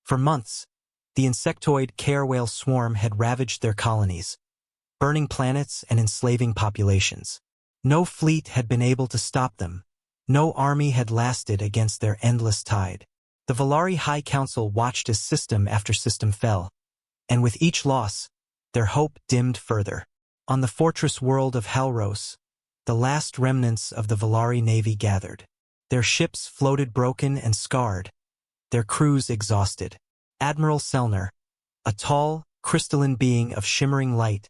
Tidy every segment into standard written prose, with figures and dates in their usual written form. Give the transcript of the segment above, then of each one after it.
For months, the insectoid killer whale swarm had ravaged their colonies, burning planets and enslaving populations. No fleet had been able to stop them. No army had lasted against their endless tide. The Valari High Council watched as system after system fell, and with each loss, their hope dimmed further. On the fortress world of Halros, the last remnants of the Valari navy gathered. Their ships floated broken and scarred, their crews exhausted. Admiral Selner, a tall, crystalline being of shimmering light,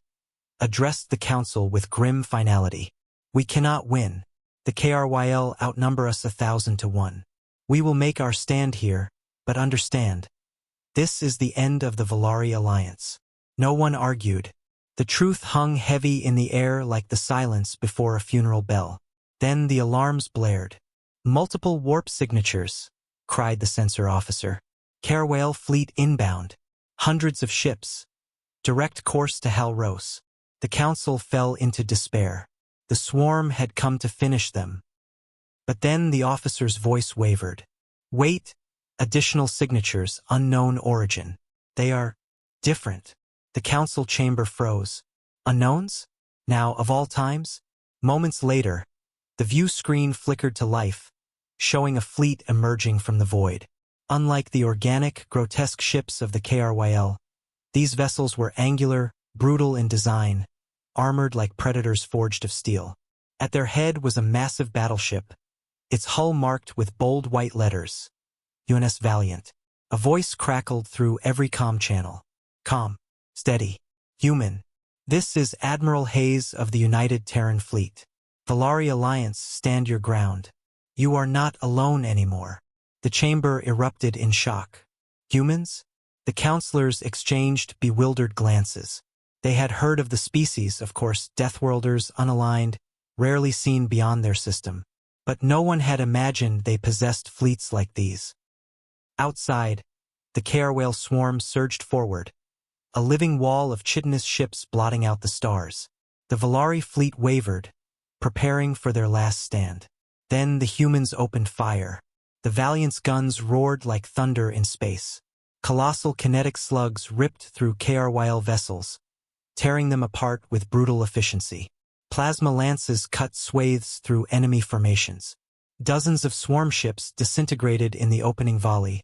addressed the council with grim finality. "We cannot win. The KRYL outnumber us 1,000 to 1. We will make our stand here, but understand, this is the end of the Valari alliance." No one argued. The truth hung heavy in the air like the silence before a funeral bell. Then the alarms blared. "Multiple warp signatures," cried the sensor officer. "Carawale fleet inbound. Hundreds of ships. Direct course to Halros." The council fell into despair. The swarm had come to finish them. But then the officer's voice wavered. "Wait, additional signatures, unknown origin. They are different." The council chamber froze. Unknowns? Now, of all times? Moments later, the view screen flickered to life, showing a fleet emerging from the void. Unlike the organic, grotesque ships of the KRYL, these vessels were angular, brutal in design, armored like predators forged of steel. At their head was a massive battleship, its hull marked with bold white letters, UNS Valiant. A voice crackled through every comm channel. "Calm, steady, human. This is Admiral Hayes of the United Terran Fleet. Valari Alliance, stand your ground. You are not alone anymore." The chamber erupted in shock. Humans? The counselors exchanged bewildered glances. They had heard of the species, of course, Deathworlders, unaligned, rarely seen beyond their system. But no one had imagined they possessed fleets like these. Outside, the Carawale swarm surged forward, a living wall of chitinous ships blotting out the stars. The Valari fleet wavered, preparing for their last stand. Then the humans opened fire. The Valiant's guns roared like thunder in space. Colossal kinetic slugs ripped through KRYL vessels, tearing them apart with brutal efficiency. Plasma lances cut swathes through enemy formations. Dozens of swarm ships disintegrated in the opening volley,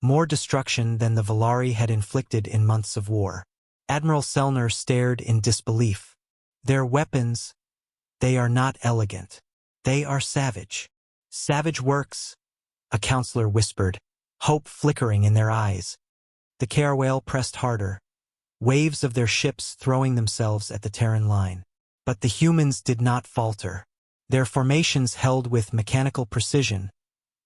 more destruction than the Valari had inflicted in months of war. Admiral Selner stared in disbelief. "Their weapons, they are not elegant. They are savage." "Savage works," a counselor whispered, hope flickering in their eyes. The Carawale pressed harder, waves of their ships throwing themselves at the Terran line. But the humans did not falter. Their formations held with mechanical precision,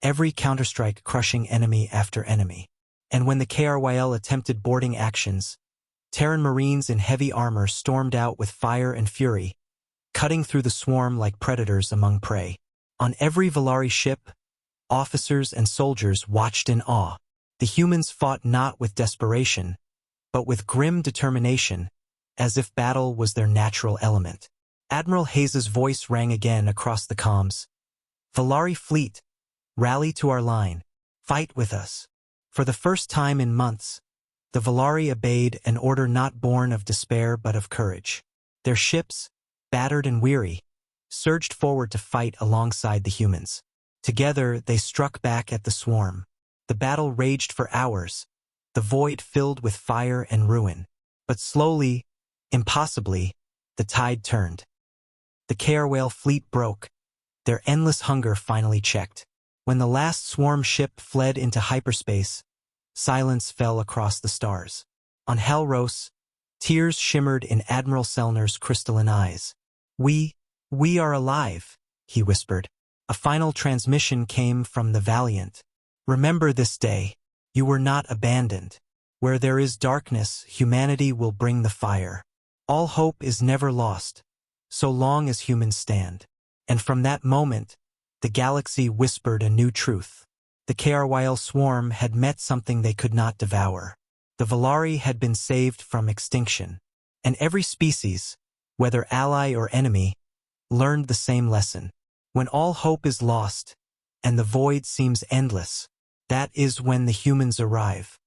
every counterstrike crushing enemy after enemy. And when the KRYL attempted boarding actions, Terran Marines in heavy armor stormed out with fire and fury, cutting through the swarm like predators among prey. On every Valari ship, officers and soldiers watched in awe. The humans fought not with desperation, but with grim determination, as if battle was their natural element. Admiral Hayes's voice rang again across the comms. "Valari fleet, rally to our line. Fight with us." For the first time in months, the Valari obeyed an order not born of despair but of courage. Their ships, battered and weary, surged forward to fight alongside the humans. Together, they struck back at the swarm. The battle raged for hours, the void filled with fire and ruin. But slowly, impossibly, the tide turned. The Carawale fleet broke, their endless hunger finally checked. When the last swarm ship fled into hyperspace, silence fell across the stars. On Halros, tears shimmered in Admiral Selner's crystalline eyes. We are alive," he whispered. A final transmission came from the Valiant. "Remember this day. You were not abandoned. Where there is darkness, humanity will bring the fire. All hope is never lost, so long as humans stand." And from that moment, the galaxy whispered a new truth. The KRYL swarm had met something they could not devour. The Valari had been saved from extinction. And every species, whether ally or enemy, learned the same lesson. When all hope is lost, and the void seems endless, that is when the humans arrive.